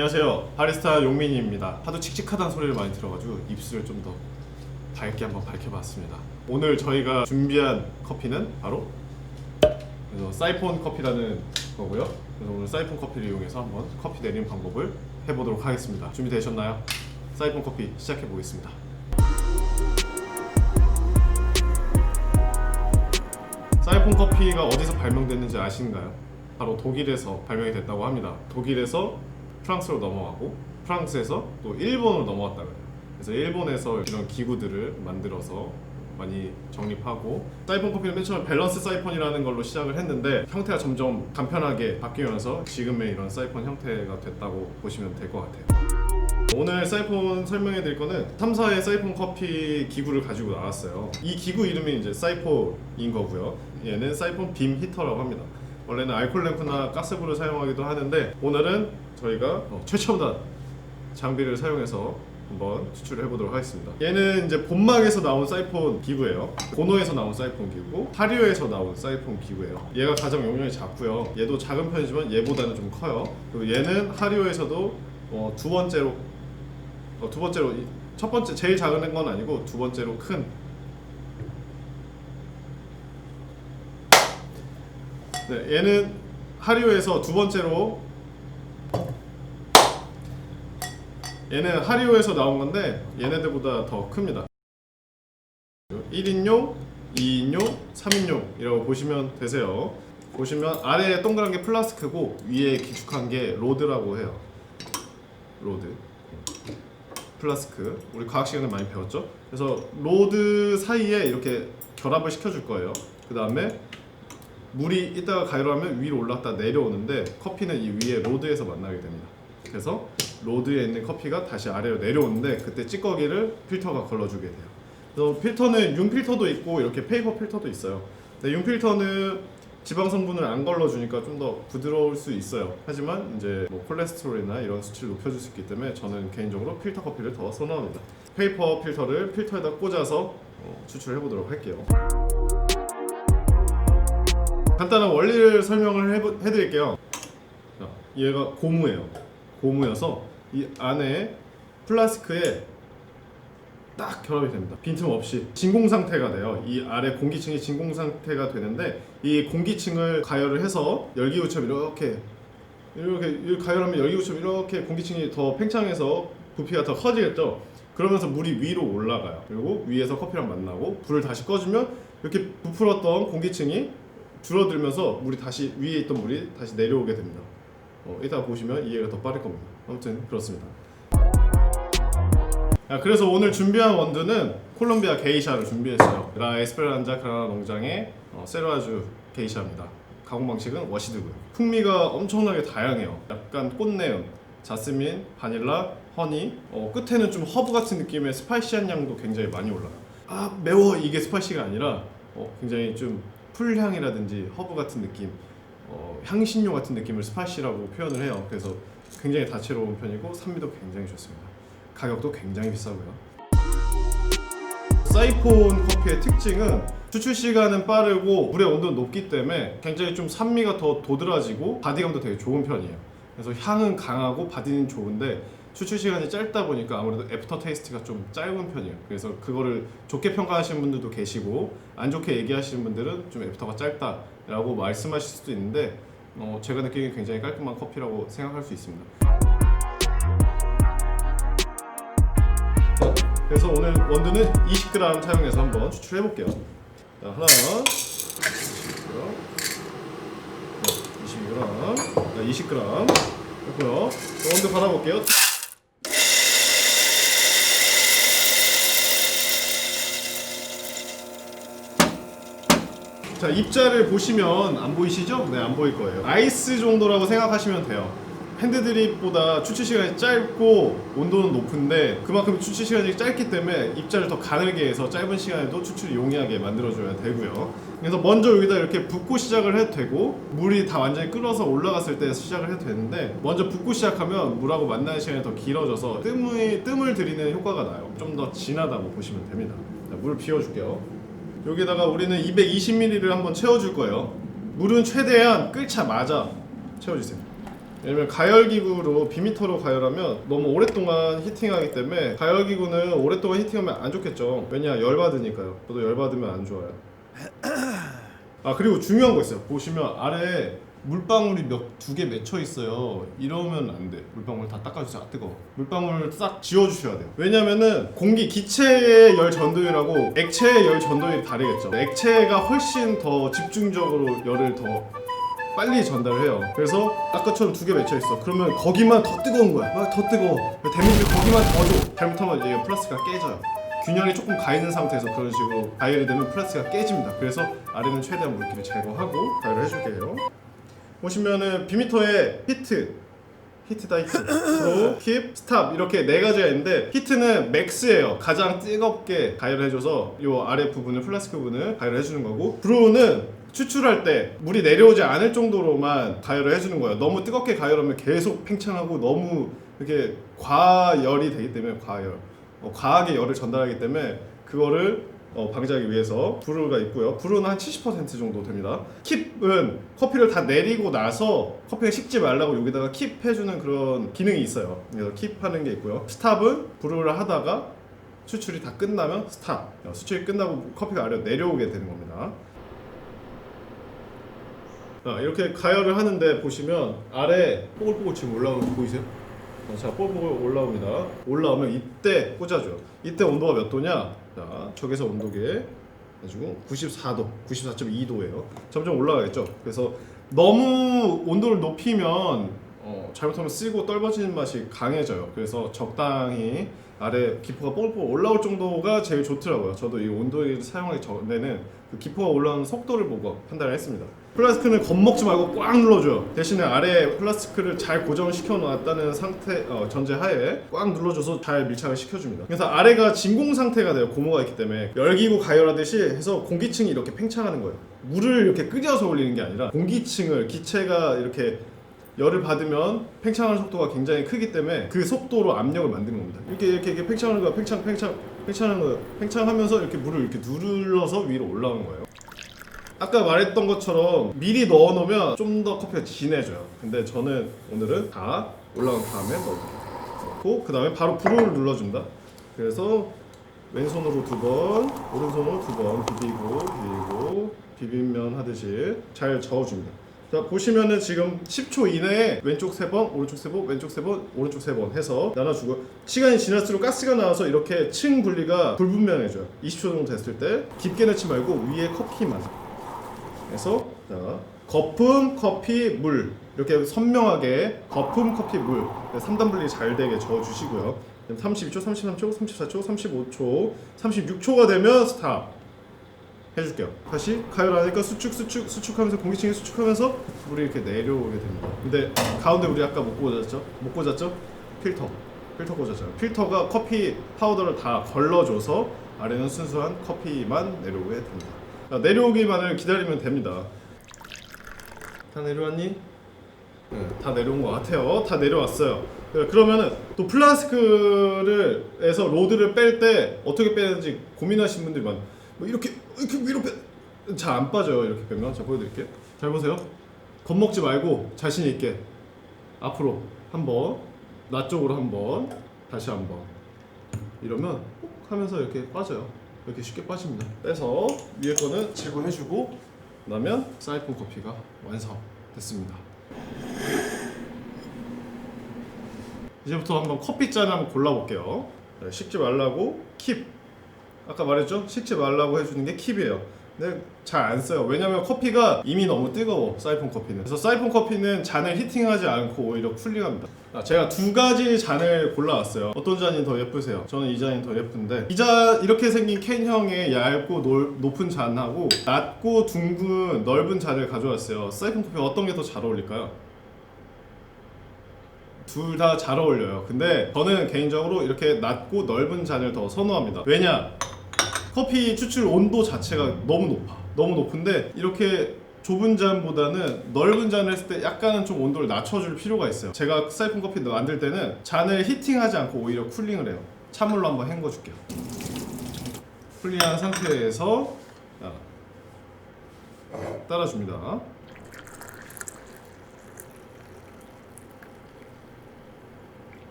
안녕하세요, 바리스타 용민이입니다. 하도 칙칙하다는 소리를 많이 들어가지고 입술을 좀 더 밝게 한번 밝혀봤습니다. 오늘 저희가 준비한 커피는 바로 그래서 사이폰 커피라는 거고요. 그래서 오늘 사이폰 커피를 이용해서 한번 커피 내리는 방법을 해보도록 하겠습니다. 준비되셨나요? 사이폰 커피 시작해 보겠습니다. 사이폰 커피가 어디서 발명됐는지 아시는가요? 바로 독일에서 발명이 됐다고 합니다. 독일에서 프랑스로 넘어가고 프랑스에서 또 일본으로 넘어갔다 그래요. 그래서 일본에서 이런 기구들을 만들어서 많이 정립하고, 사이폰 커피는 맨 처음에 밸런스 사이폰이라는 걸로 시작을 했는데 형태가 점점 간편하게 바뀌면서 지금의 이런 사이폰 형태가 됐다고 보시면 될 것 같아요. 오늘 사이폰 설명해 드릴 거는 3사의 사이폰 커피 기구를 가지고 나왔어요. 이 기구 이름이 이제 사이폰인 거고요. 얘는 사이폰 빔 히터라고 합니다. 원래는 알콜 램프나 가스불을 사용하기도 하는데 오늘은 저희가 최첨단 장비를 사용해서 한번 추출을 해보도록 하겠습니다. 얘는 이제 본막에서 나온 사이폰 기구예요. 고노에서 나온 사이폰 기구고 하리오에서 나온 사이폰 기구예요. 얘가 가장 용량이 작고요. 얘도 작은 편이지만 얘보다는 좀 커요. 그리고 얘는 하리오에서도 두 번째로 첫 번째 제일 작은 건 아니고 두 번째로 큰, 네, 얘는 하리오에서 두 번째로, 얘는 하리오에서 나온 건데 얘네들보다 더 큽니다. 1인용, 2인용, 3인용이라고 보시면 되세요. 보시면 아래에 동그란 게 플라스크고 위에 기축한 게 로드라고 해요. 로드, 플라스크. 우리 과학 시간에 많이 배웠죠? 그래서 로드 사이에 이렇게 결합을 시켜줄 거예요. 그 다음에 물이 이따가 가열하면 위로 올랐다 내려오는데 커피는 이 위에 로드에서 만나게 됩니다. 그래서 로드에 있는 커피가 다시 아래로 내려오는데 그때 찌꺼기를 필터가 걸러주게 돼요. 그래서 필터는 융 필터도 있고 이렇게 페이퍼 필터도 있어요. 근데 융 필터는 지방 성분을 안 걸러주니까 좀 더 부드러울 수 있어요. 하지만 이제 콜레스테롤이나 이런 수치를 높여줄 수 있기 때문에 저는 개인적으로 필터 커피를 더 선호합니다. 페이퍼 필터를 필터에다 꽂아서 추출해 보도록 할게요. 간단한 원리를 설명을 해드릴게요. 자, 얘가 고무예요. 고무여서 이 안에 플라스크에 딱 결합이 됩니다. 빈틈없이 진공 상태가 돼요. 이 아래 공기층이 진공 상태가 되는데 이 공기층을 가열을 해서 열기구처럼 이렇게 가열하면 열기구처럼 이렇게 공기층이 더 팽창해서 부피가 더 커지겠죠. 그러면서 물이 위로 올라가요. 그리고 위에서 커피랑 만나고 불을 다시 꺼주면 이렇게 부풀었던 공기층이 줄어들면서 물이 다시 위에 있던 물이 다시 내려오게 됩니다. 이따가 보시면 이해가 더 빠를 겁니다. 아무튼 그렇습니다. 그래서 오늘 준비한 원두는 콜롬비아 게이샤를 준비했어요. 라 에스페란자 그라나 농장의 세르아주 게이샤입니다. 가공 방식은 워시드고요. 풍미가 엄청나게 다양해요. 약간 꽃내음, 자스민, 바닐라, 허니, 끝에는 좀 허브 같은 느낌의 스파이시한 향도 굉장히 많이 올라요. 아 매워, 이게 스파이시가 아니라 굉장히 좀 풀향이라든지 허브 같은 느낌, 향신료 같은 느낌을 스파이시라고 표현을 해요. 그래서 굉장히 다채로운 편이고 산미도 굉장히 좋습니다. 가격도 굉장히 비싸고요. 사이폰 커피의 특징은 추출 시간은 빠르고 물의 온도는 높기 때문에 굉장히 좀 산미가 더 도드라지고 바디감도 되게 좋은 편이에요. 그래서 향은 강하고 바디는 좋은데 추출 시간이 짧다 보니까 아무래도 애프터 테이스트가 좀 짧은 편이에요. 그래서 그거를 좋게 평가하시는 분들도 계시고 안 좋게 얘기하시는 분들은 좀 애프터가 짧다라고 말씀하실 수도 있는데 제가 느끼기엔 굉장히 깔끔한 커피라고 생각할 수 있습니다. 그래서 오늘 원두는 20g 사용해서 한번 추출해 볼게요. 자, 하나, 20g, 20g 했고요. 원두 받아볼게요. 자, 입자를 보시면 안 보이시죠? 네, 안 보일 거예요. 아이스 정도라고 생각하시면 돼요. 핸드드립보다 추출 시간이 짧고 온도는 높은데 그만큼 추출 시간이 짧기 때문에 입자를 더 가늘게 해서 짧은 시간에도 추출이 용이하게 만들어줘야 되고요. 그래서 먼저 여기다 이렇게 붓고 시작을 해도 되고 물이 다 완전히 끓어서 올라갔을 때 시작을 해도 되는데 먼저 붓고 시작하면 물하고 만나는 시간이 더 길어져서 뜸을 들이는 효과가 나요. 좀 더 진하다고 보시면 됩니다. 자, 물 비워줄게요. 여기다가 우리는 220ml를 한번 채워줄 거예요. 물은 최대한 끓자마자 채워주세요. 왜냐면 가열기구로 비미터로 가열하면 너무 오랫동안 히팅하기 때문에 가열기구는 오랫동안 히팅하면 안 좋겠죠. 왜냐 열받으니까요. 저도 열받으면 안 좋아요. 아 그리고 중요한 거 있어요. 보시면 아래에 물방울이 두 개 맺혀 있어요. 이러면 안 돼. 물방울 다 닦아주세요. 아 뜨거워. 물방울 싹 지워주셔야 돼요. 왜냐면은 공기 기체의 열 전도율하고 액체의 열 전도율이 다르겠죠. 액체가 훨씬 더 집중적으로 열을 더 빨리 전달을 해요. 그래서 아까처럼 두 개 맺혀 있어. 그러면 거기만 더 뜨거운 거야. 막 더 뜨거워. 데미지 거기만 더 줘. 잘못하면 이게 플라스틱가 깨져요. 균열이 조금 가 있는 상태에서 그런 식으로 가열이 되면 플라스틱가 깨집니다. 그래서 아래는 최대한 물기를 제거하고 가열을 해줄게요. 보시면은 비미터에 히트 다이트, 프로, 킵, 스탑 이렇게 네 가지가 있는데 히트는 맥스예요. 가장 뜨겁게 가열을 해줘서 요 아래 부분을 플라스틱 부분을 가열을 해주는 거고 브로우는 추출할 때 물이 내려오지 않을 정도로만 가열을 해주는 거예요. 너무 뜨겁게 가열하면 계속 팽창하고 너무 이렇게 과열이 되기 때문에 과하게 열을 전달하기 때문에 그거를 방지하기 위해서 브루가 있고요. 브루는 한 70% 정도 됩니다. 킵은 커피를 다 내리고 나서 커피가 식지 말라고 여기다가 킵 해주는 그런 기능이 있어요. 그래서 킵하는 게 있고요. 스탑은 브루를 하다가 추출이 다 끝나면 스탑. 수출이 끝나고 커피가 아래로 내려오게 되는 겁니다. 이렇게 가열을 하는데 보시면 아래 뽀글뽀글 지금 올라오는 거 보이세요? 자, 뽀글뽀글 올라옵니다. 올라오면 이때 꽂아줘요. 이때 온도가 몇 도냐? 자, 적외선 온도계 가지고 94도, 94.2도예요. 점점 올라가겠죠. 그래서 너무 온도를 높이면 잘못하면 쓰고 떫어지는 맛이 강해져요. 그래서 적당히 아래 기포가 뽀글뽀글 올라올 정도가 제일 좋더라고요. 저도 이 온도를 사용하기 전에는 그 기포가 올라오는 속도를 보고 판단을 했습니다. 플라스틱을 겁먹지 말고 꽉 눌러줘요. 대신에 아래에 플라스틱을 잘 고정을 시켜놨다는 상태 전제하에 꽉 눌러줘서 잘 밀착을 시켜줍니다. 그래서 아래가 진공 상태가 돼요. 고무가 있기 때문에 열기구 가열하듯이 해서 공기층이 이렇게 팽창하는 거예요. 물을 이렇게 끓여서 올리는 게 아니라 공기층을 기체가 이렇게 열을 받으면 팽창하는 속도가 굉장히 크기 때문에 그 속도로 압력을 만드는 겁니다. 이렇게 팽창하는 거야. 팽창하는 거야. 팽창하면서 이렇게 물을 이렇게 눌러서 위로 올라오는 거예요. 아까 말했던 것처럼 미리 넣어 놓으면 좀 더 커피가 진해져요. 근데 저는 오늘은 다 올라온 다음에 넣고 그 다음에 바로 브로우를 눌러준다. 그래서 왼손으로 2번, 오른손으로 2번 비비면 하듯이 잘 저어줍니다. 자 보시면은 지금 10초 이내에 왼쪽 3번, 오른쪽 3번, 왼쪽 3번, 오른쪽 3번 해서 나눠주고 시간이 지날수록 가스가 나와서 이렇게 층 분리가 불분명해져요. 20초 정도 됐을 때 깊게 넣지 말고 위에 커피만 해서 자 거품, 커피, 물 이렇게 선명하게 거품, 커피, 물 3단 분리 잘 되게 저어주시고요. 32초, 33초, 34초, 35초, 36초가 되면 스탑 해줄게요. 다시 가열하니까 수축하면서 공기층이 수축하면서 물이 이렇게 내려오게 됩니다. 근데 가운데 우리 아까 못 꽂았죠? 필터 꽂았잖아요. 필터가 커피 파우더를 다 걸러줘서 아래는 순수한 커피만 내려오게 됩니다. 내려오기만을 기다리면 됩니다. 다 내려왔니? 네, 다 내려온 것 같아요. 다 내려왔어요. 그러면은 또 플라스크에서 로드를 뺄 때 어떻게 빼는지 고민하시는 분들이 많아요. 뭐 이렇게 위로 잘 안 빠져요. 이렇게 빼면 자 보여드릴게요. 잘 보세요. 겁먹지 말고 자신 있게 앞으로 한번 나 쪽으로 한번 다시 한번 이러면 꼭 하면서 이렇게 빠져요. 이렇게 쉽게 빠집니다. 빼서 위에 거는 제거해주고 나면 사이폰 커피가 완성됐습니다. 이제부터 한번 커피잔 한번 골라볼게요. 식지 말라고 킵. 아까 말했죠? 식지 말라고 해주는 게 킵이에요. 근데 잘 안 써요. 왜냐면 커피가 이미 너무 뜨거워. 사이폰 커피는. 그래서 사이폰 커피는 잔을 히팅하지 않고 오히려 쿨링합니다. 제가 2가지 잔을 골라왔어요. 어떤 잔이 더 예쁘세요? 저는 이 잔이 더 예쁜데 이렇게 생긴 캔형의 얇고 높은 잔하고 낮고 둥근 넓은 잔을 가져왔어요. 사이폰 커피 어떤 게 더 잘 어울릴까요? 둘 다 잘 어울려요. 근데 저는 개인적으로 이렇게 낮고 넓은 잔을 더 선호합니다. 왜냐? 커피 추출 온도 자체가 너무 높은데 이렇게 좁은 잔보다는 넓은 잔을 했을 때 약간은 좀 온도를 낮춰줄 필요가 있어요. 제가 사이폰 커피 만들 때는 잔을 히팅하지 않고 오히려 쿨링을 해요. 찬물로 한번 헹궈줄게요. 쿨링한 상태에서 따라줍니다.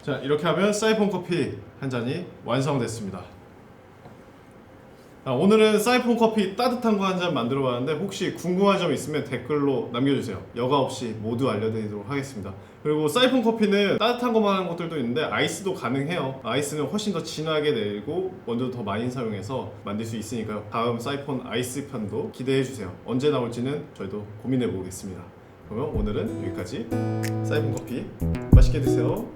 자, 이렇게 하면 사이폰 커피 한 잔이 완성됐습니다. 오늘은 사이폰 커피 따뜻한 거 한 잔 만들어 봤는데 혹시 궁금한 점 있으면 댓글로 남겨주세요. 여과 없이 모두 알려드리도록 하겠습니다. 그리고 사이폰 커피는 따뜻한 것만 하는 것들도 있는데 아이스도 가능해요. 아이스는 훨씬 더 진하게 내리고 원두도 더 많이 사용해서 만들 수 있으니까요. 다음 사이폰 아이스 편도 기대해주세요. 언제 나올지는 저희도 고민해 보겠습니다. 그러면 오늘은 여기까지. 사이폰 커피 맛있게 드세요.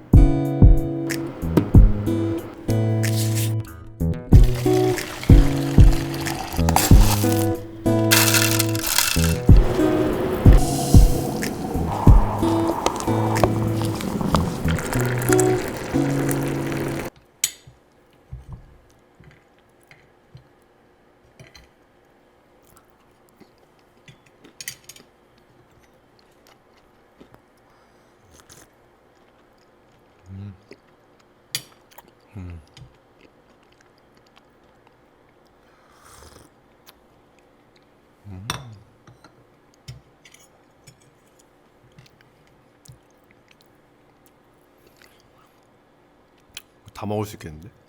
다 먹을 수 있겠는데?